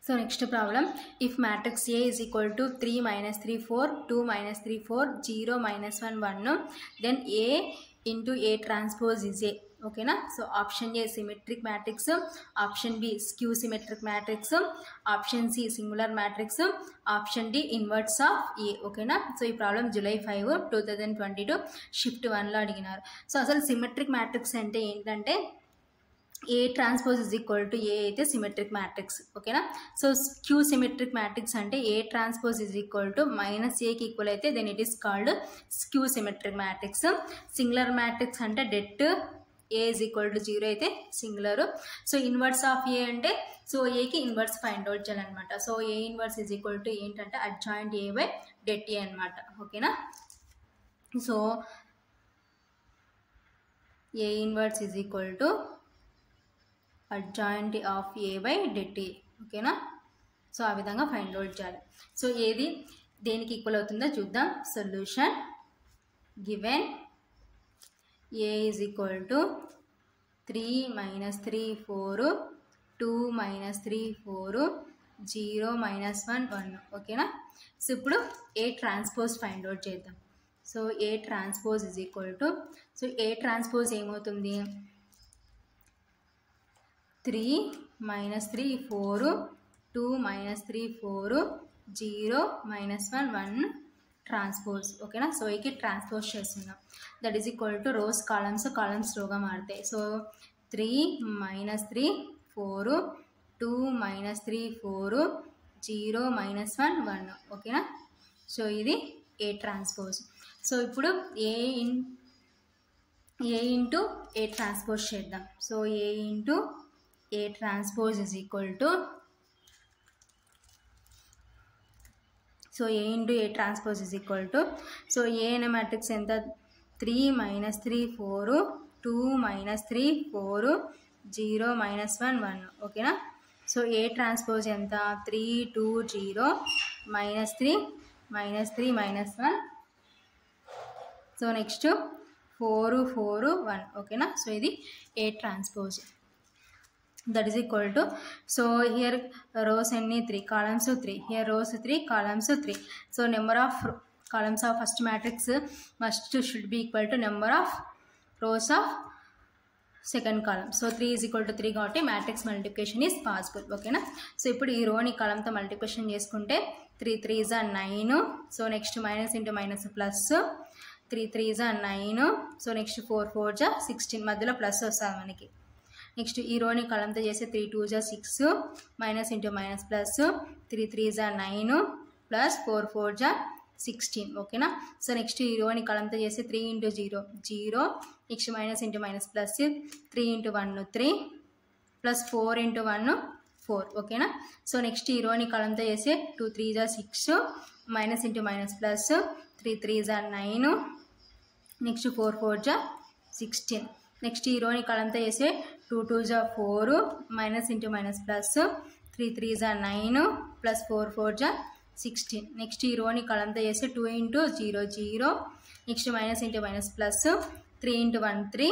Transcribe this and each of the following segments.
So next problem, if matrix A is equal to 3 minus 3 4 2 minus 3 4 0 minus 1 1 then A into A transpose is A. Okay na? So option A symmetric matrix, option B skew symmetric matrix, option C singular matrix, option D inverse of A. Okay na? So ఈ problem July 5 2022 shift 1 లో అడిగినారు. So అసలు symmetric matrix అంటే ఏంటంటే A transpose is equal to A అయితే symmetric matrix. ఓకేనా? So skew symmetric matrix అంటే A transpose is equal to minus ఏకి ఈక్వల్ అయితే then it is called skew symmetric matrix. Singular matrix అంటే det A is equal to 0 అయితే singular. So inverse of A అంటే so ఏకి inverse find out చేయాలన్నమాట. So A inverse is equal to ఏంటంటే adjoint A by det A అనమాట. ఓకేనా? So A inverse is equal to adjoint of A by det. ఓకేనా? So ఆ విధంగా find out చేయాలి. సో ఏది దేనికి ఈక్వల్ అవుతుందో చూద్దాం. Solution given A is equal to 3 minus 3 4 2 minus 3 4 0 minus 1 1. ఓకేనా? సో ఇప్పుడు A ట్రాన్స్పోజ్ ఫైండ్ అవుట్ చేద్దాం. So A transpose is equal to so A transpose ఏమవుతుంది 3 minus 3 4 2 minus 3 4 0 minus 1 1 ట్రాన్స్పోజ్. ఓకేనా? సో ఇకి ట్రాన్స్పోజ్ చేస్తున్నాం. That is equal to rows columns రోగా మారుతాయి. So 3 minus 3 4 2 minus 3 4 0 minus 1 1. ఓకేనా? సో ఇది A ట్రాన్స్పోజ్. సో ఇప్పుడు A ఇంటూ A ట్రాన్స్పోజ్ చేద్దాం. So A into A transpose is equal to so A into A transpose is equal to so A అనే matrix ఎంత 3 minus 3 4 2 minus 3 4 0 minus 1 1. ఓకేనా? So A transpose ఎంత 3 2 0 minus 3 minus 3 minus 1. So next 4 4 1. ఓకేనా? So ఇది A transpose. That is equal to so here rows any 3 columns 3 here rows 3 columns 3. So number of columns of first matrix should be equal to number of rows of second column. So 3 is equal to 3 కాబట్టి matrix multiplication is possible. ఓకేనా? So ఇప్పుడు ఈ రోని కాలంతో multiplication చేసుకుంటే 3 3s are 9. So next minus into minus plus 3 3s are 9. So next 4 4s are 16 మధ్యలో plus వస్తుంది మనకి. Next ఈ రోని కలంతో చేస్తే 3 2s are 6 minus into minus plus 3 3s are 9 plus 4 4s are 16. ఓకేనా? సో నెక్స్ట్ ఈ రోని కలంతో చేస్తే 3 into 0 0 next minus into minus plus 3 into 1 3 plus 4 into 1 4. ఓకేనా? So next ఈ రోని కలంతో చేస్తే 2 3s are 6 minus into minus plus 3 3s are 9 next 4 4s are 16. Next ఈ రోని కలంతో చేస్తే 2 2s are 4 minus into minus plus 3 3s are 9 plus 4 4s are 16. Next ఈ రోని కలంతో చేస్తే 2 into 0 0 next minus into minus plus 3 into 1 3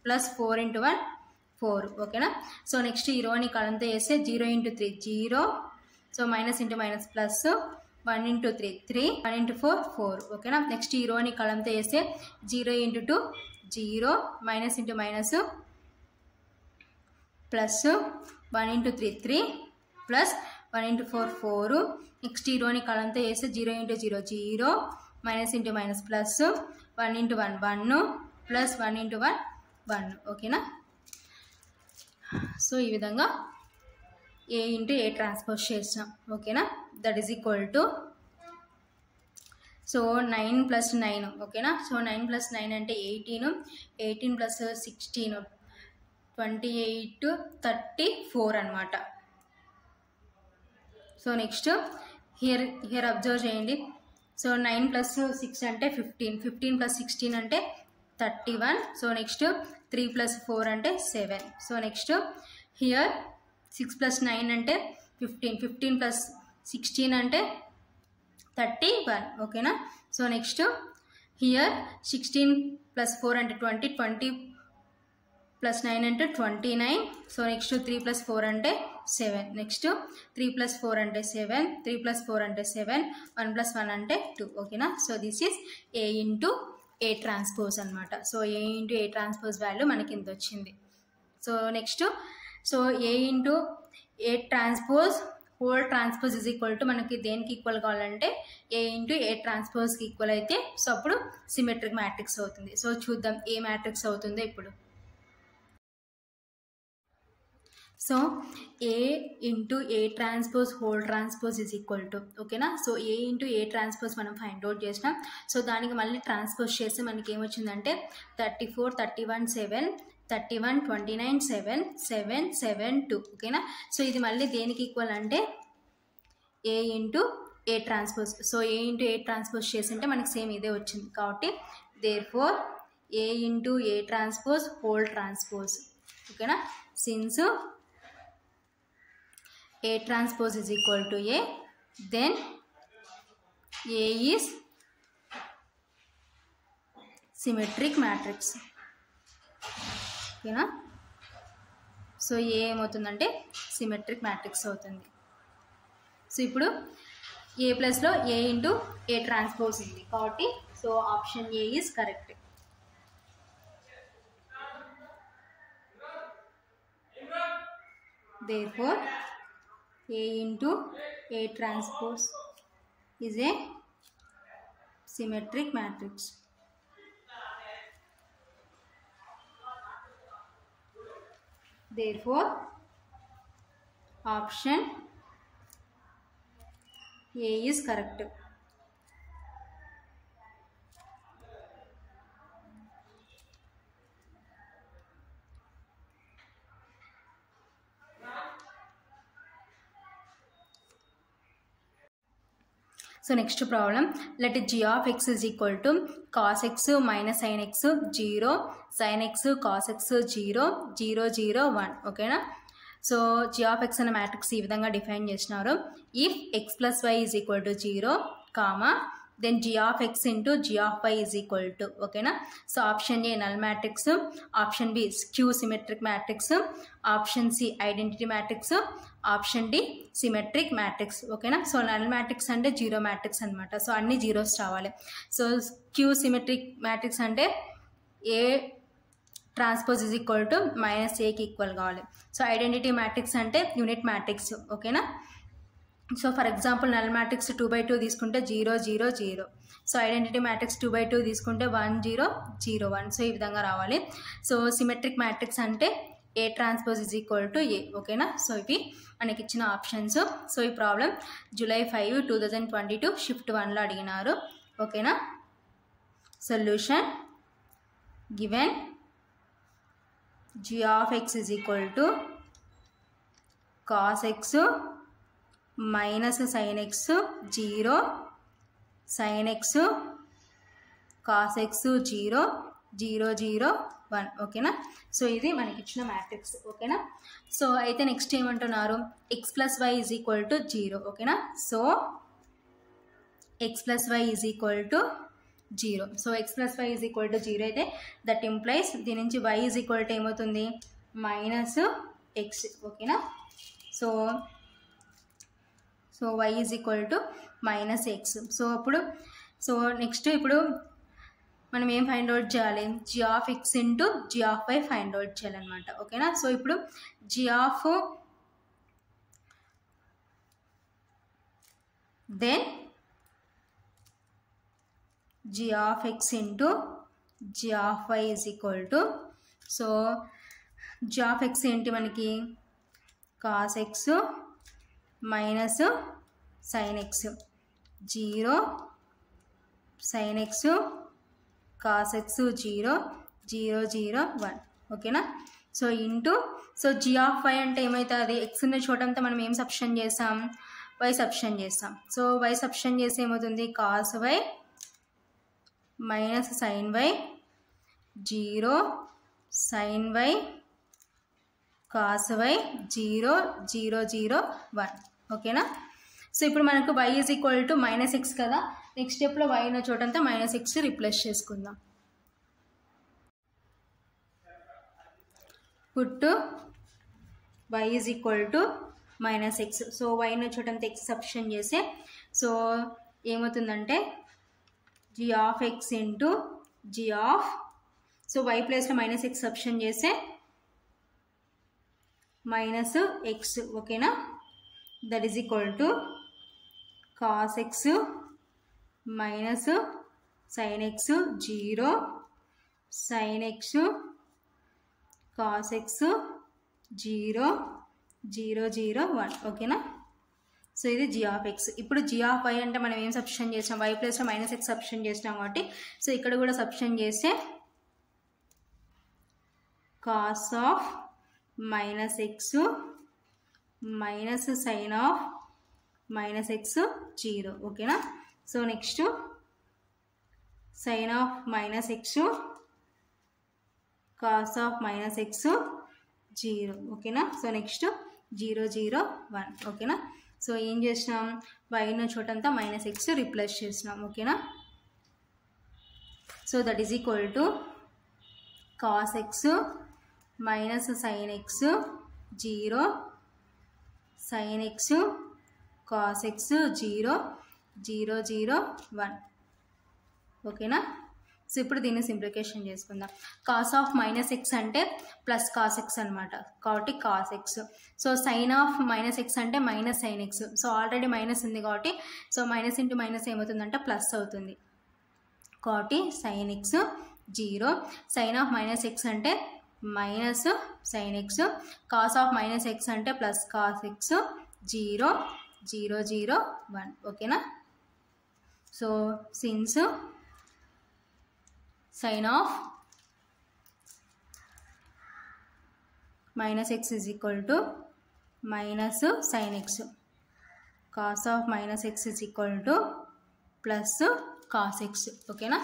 plus 4 into 1 4. ఓకేనా? So next ఈ రోని కలంతో చేస్తే 0 into 3 0 so minus into minus plus 1 into 3 3 1 into 4 4. ఓకేనా? Next ఈ రోని కలంతో చేస్తే 0 into 2 0 minus into minus plus 1 into 3 3 plus 1 into 4 4. Next ఈ రోని కలంతో చేస్తే 0 into 0 0 minus into minus plus 1 into 1 1 plus 1 into 1 1. ఓకేనా? So ఈ విధంగా A ఇంటూ A ట్రాన్స్పోజ్ చేస్తాం. ఓకేనా? That is equal to so 9 plus 9. ఓకేనా? సో 9 ప్లస్ 9 అంటే 18 18 ప్లస్ 16 28 34 అనమాట. సో నెక్స్ట్ హియర్ అబ్జర్వ్ చేయండి. సో 9 ప్లస్ 6 అంటే 15 15 ప్లస్ 16 అంటే 31. సో నెక్స్ట్ 3 ప్లస్ 4 అంటే 7. సో నెక్స్ట్ హియర్ 6 ప్లస్ 9 అంటే 15 15 ప్లస్ 16 అంటే 31. ఓకేనా? సో నెక్స్ట్ హియర్ 16 ప్లస్ 4 అంటే 20 20 ప్లస్ 9 అంటే 29. సో నెక్స్ట్ 3 + 4 అంటే 7. నెక్స్ట్ 3 + 4 అంటే 7, 3 + 4 అంటే 7, 1 + 1 అంటే 2. ఓకేనా. So this is A into A transpose అనమాట. So A into A transpose value మనకి ఇంత వచ్చింది. So next so A into A transpose whole transpose is equal to మనకి దేనికి ఈక్వల్ కావాలంటే A ఇంటూ A ట్రాన్స్పోజ్కి ఈక్వల్ అయితే సో అప్పుడు సిమెట్రిక్ మ్యాట్రిక్స్ అవుతుంది. సో చూద్దాం ఏ మ్యాట్రిక్స్ అవుతుందో ఇప్పుడు. So A into A transpose whole transpose is equal to ఓకేనా. So A into A transpose మనం ఫైండ్ అవుట్ చేసినాం. సో దానికి మళ్ళీ ట్రాన్స్పోజ్ చేస్తే మనకి ఏమొచ్చిందంటే 34, 31, 7, 31, 29, 7, 7, 7, 2. ఓకేనా. సో ఇది మళ్ళీ దేనికి ఈక్వల్ అంటే A into A transpose. So A into A transpose చేసింటే మనకి సేమ్ ఇదే వచ్చింది కాబట్టి therefore A into A transpose whole transpose. ఓకేనా. Since A transpose is equal to A, then A is symmetric matrix. ఓకేనా. సో ఏ ఏమవుతుందంటే symmetric matrix అవుతుంది. So ఇప్పుడు ఏ ప్లస్లో A ఇంటూ A ట్రాన్స్పోజ్ ఉంది కాబట్టి so option A is correct. Therefore A into A transpose is a symmetric matrix. Therefore, option A is correct. So next problem, let g of x is equal to cos x minus sin x 0, sin x cos x 0, 0, 0, 1. ఓకేనా. So g of x అనే matrix ఈ విధంగా define చేసినారు. If x plus y is equal to 0, comma then g of x into g of y is equal to ఓకేనా. So option A null matrix, option B skew symmetric matrix, option C identity matrix, option D symmetric matrix. ఓకేనా. So null matrix అంటే zero matrix అనమాట. So అన్ని zeros రావాలి. So skew symmetric matrix అంటే A transpose is equal to minus ఏకి equal కావాలి. So identity matrix అంటే unit matrix. ఓకేనా. So for example null matrix 2/2 తీసుకుంటే 0, 0, 0. సో ఐడెంటిటీ మ్యాట్రిక్స్ 2/2 తీసుకుంటే 1, 0, 0, 1. సో ఈ విధంగా రావాలి. సో సిమెట్రిక్ మ్యాట్రిక్స్ అంటే A transpose is equal to A. ఓకేనా. సో ఇవి మనకి ఇచ్చిన ఆప్షన్స్. సో ఈ ప్రాబ్లం July 5, 2022 షిఫ్ట్ 1లో అడిగినారు. ఓకేనా. Solution given g of x is equal to cos x minus sin x 0, sin x cos x 0, 0, 0, 1. ఓకేనా. సో ఇది మనకి ఇచ్చిన మ్యాట్రిక్స్. ఓకేనా. సో అయితే నెక్స్ట్ ఏమంటున్నారు x plus y is equal to 0. ఓకేనా. So x plus y is equal to 0. So x plus y is equal to 0 అయితే that implies దీని నుంచి y is equal to ఏమవుతుంది మైనస్ x. ఓకేనా. So y is equal to minus x. So అప్పుడు so next ఇప్పుడు మనం ఏం find out చేయాలి g of x into g of y find out చేయాలన్నమాట. ఓకేనా. సో ఇప్పుడు g of then g of x into g of y is equal to so g of x ఏంటి మనకి cos x minus sin x 0, sin x cos x 0, 0, 0, 1. ఓకేనా. So into so g of y అంటే ఏమవుతుంది x ఉన్న చోటంతా మనం ఏం substitute చేస్తాం y substitute చేస్తాం. సో y సబ్స్టిట్యూట్ చేస్తే ఏమవుతుంది cos y minus sin y 0, sin y cos y 0, 0, 0, 1. ఓకేనా. సో ఇప్పుడు మనకు y is equal to minus X కదా. నెక్స్ట్ స్టెప్లో y ఉన్న చోటంతా మైనస్ ఎక్స్ రిప్లేస్ చేసుకుందాం. Put y is equal to -x. So wine చూడండి x సబ్స్టిట్యూట్ చేస్తే so ఏమవుతుందంటే g of x into g of so y ప్లేస్లో -x సబ్స్టిట్యూట్ చేస్తే -x ఓకేనా. That is equal to cos x minus sin x 0 sin x cos x 0 0 0 1 ఓకేనా. So ఇది g of x. ఇప్పుడు g of y అంటే మనం ఏం substitute చేసినాం, y ప్లేస్లో -x సబ్స్టిట్యూట్ చేసినాం కాబట్టి సో ఇక్కడ కూడా సబ్స్టిట్యూట్ చేస్తే cos of -x minus sin ఆఫ్ -x 0 ఓకేనా. సో నెక్స్ట్ sin ఆఫ్ -x cos ఆఫ్ -x 0 ఓకేనా. సో నెక్స్ట్ 0 0 1 ఓకేనా. సో ఏం చేసినాం, వైన చోటంతా -x రిప్లేస్ చేసినాం ఓకేనా. So that is equal to cos x minus sin x 0 sin x cos x 0 0 0 1 ఓకేనా. సో ఇప్పుడు దీన్ని సింప్లిఫికేషన్ చేసుకుందాం. కాస్ ఆఫ్ -x అంటే ప్లస్ కాస్ ఎక్స్ అనమాట కాబట్టి cos x. So sine of -x అంటే minus sine x. So already minus ఉంది కాబట్టి సో మైనస్ ఇంటూ మైనస్ ఏమవుతుందంటే ప్లస్ అవుతుంది కాబట్టి sine x 0 sine of -x అంటే minus sine x cos of -x అంటే ప్లస్ కాస్ ఎక్స్ 0 0 0 1 ఓకేనా. So since sin ఆఫ్ -x is equal to minus sin x cos of -x is equal to plus cos x ఓకేనా.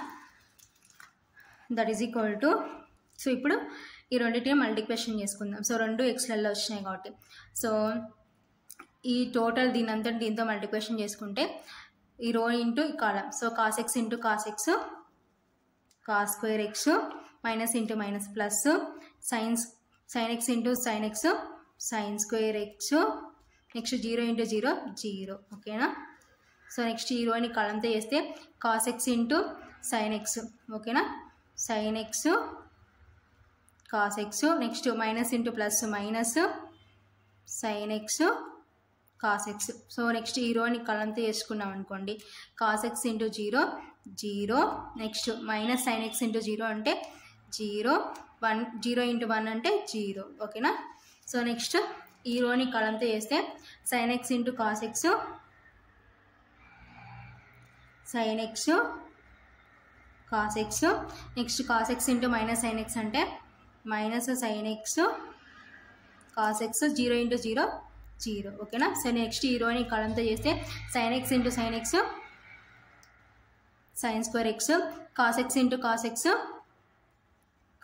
That is equal to so ఇప్పుడు ఈ రెండింటిని multiplication చేసుకుందాం. So రెండు ఎక్స్లలో వచ్చినాయి కాబట్టి సో ఈ టోటల్ దీని అంతా దీంతో మల్టిప్లికేషన్ చేసుకుంటే ఈ రో ఇంటూ ఈ column so cos x into cos x cos square x minus into minus plus sin x into sin x sin square x next 0 into 0 0 ఓకేనా. సో నెక్స్ట్ ఈ రోని కాలంతో చేస్తే cos x into sin x ఓకేనా sin x cos x next minus into plus minus sin x cos x. So next ఈ రోని కలంతో చేసుకున్నాం అనుకోండి cos x into 0 0 next minus sin x into 0 అంటే 0 1 0 into 1 అంటే 0 ఓకేనా. సో నెక్స్ట్ ఈ రోని కలంతో చేస్తే sin x into cos x sin x cos x next cos x into minus sin x అంటే minus sin x cos x 0 into 0 0 ఓకేనా. So next ఈ రోని కలంతో చేస్తే sin x into sin x sin square x cos x into cos x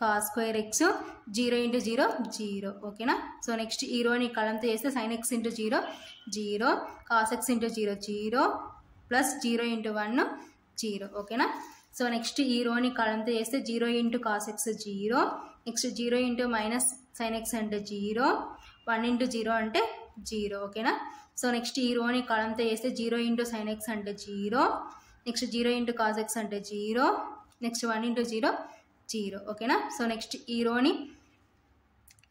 cos square x 0 into 0 0 ఓకేనా. So next ఈ రోని కలంతో చేస్తే sin x into 0 0 cos x into 0 0 plus 0 into 1 0 ఓకేనా. So next ఈ రోని కలంతో చేస్తే 0 into cos x 0 next 0 into minus sin x అంటే 0 1 into 0 అంటే 0 ఓకేనా. So next ఈ రోని కలంతో చేస్తే 0 ఇంటూ sin x అంటే 0 నెక్స్ట్ 0 ఇంటూ cos x అంటే 0 నెక్స్ట్ 1 ఇంటూ 0 0 ఓకేనా. సో నెక్స్ట్ ఈ రోని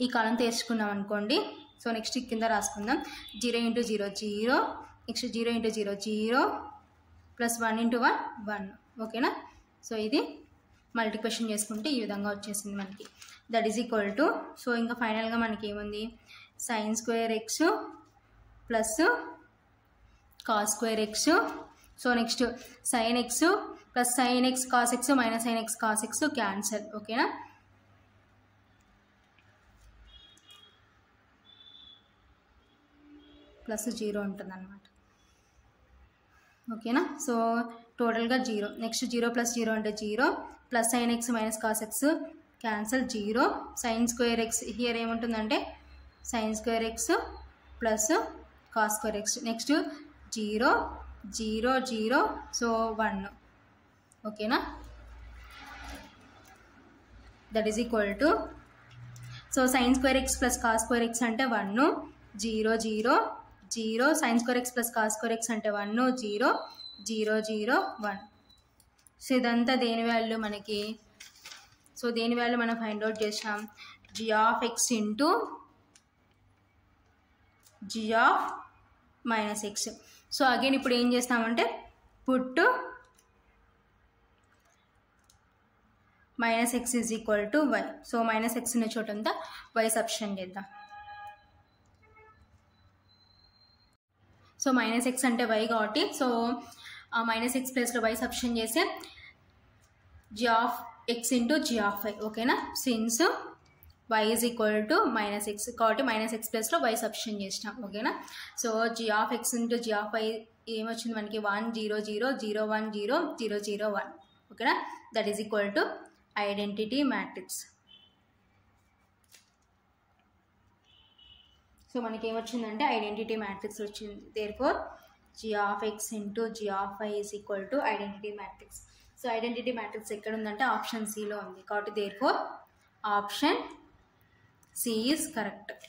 ఈ కాలంతో వేసుకున్నాం అనుకోండి సో నెక్స్ట్ కింద రాసుకుందాం 0 into 0 0 next 0 into 0 0 plus 1 into 1 1 ఓకేనా. సో ఇది మల్టిప్లికేషన్ చేసుకుంటే ఈ విధంగా వచ్చేసింది మనకి. That is equal to so ఇంకా ఫైనల్గా మనకి ఏముంది sin square x plus cos square x. So next sin x plus sin x cos x minus sin x cos x cancel ఓకేనా. ప్లస్ 0 ఉంటుంది అన్నమాట ఓకేనా. సో టోటల్గా 0 నెక్స్ట్ 0 ప్లస్ 0 అంటే 0 plus sin x minus cos x cancel 0 sin square x here ఏముంటుందంటే sin square x plus cos square x next 0 0 0 so 1 ఓకేనా. That is equal to so so sin square x plus cos square x అంటే 1 0 0 0 sin square x plus cos square x అంటే 1 0 0 0 1. So ఇదంతా దేని value మనకి, so దేని value మనం find out చేసాం, g of x into g of minus x. So again ఇప్పుడు ఏం చేస్తామంటే put minus x is equal to y. So minus x ఉన్న చోటంతా y సబ్స్టిట్యూట్ చేద్దాం. సో minus x అంటే y కాబట్టి సో minus x ప్లేస్లో y substitute చేస్తే g of x into g of y. ఓకేనా, since y is equal to minus x కాబట్టి minus x ప్లస్లో y substitute చేసినాం. ఓకేనా, so g of x into g of y ఏమొచ్చింది మనకి 1 0 0 0 1 0 0 0 1. ఓకేనా, that is equal to identity matrix. So మనకి ఏమొచ్చిందంటే identity matrix వచ్చింది. Therefore g of x into g of y is equal to identity matrix. So identity matrix ఎక్కడ ఉందంటే option సిలో ఉంది కాబట్టి therefore option C is correct.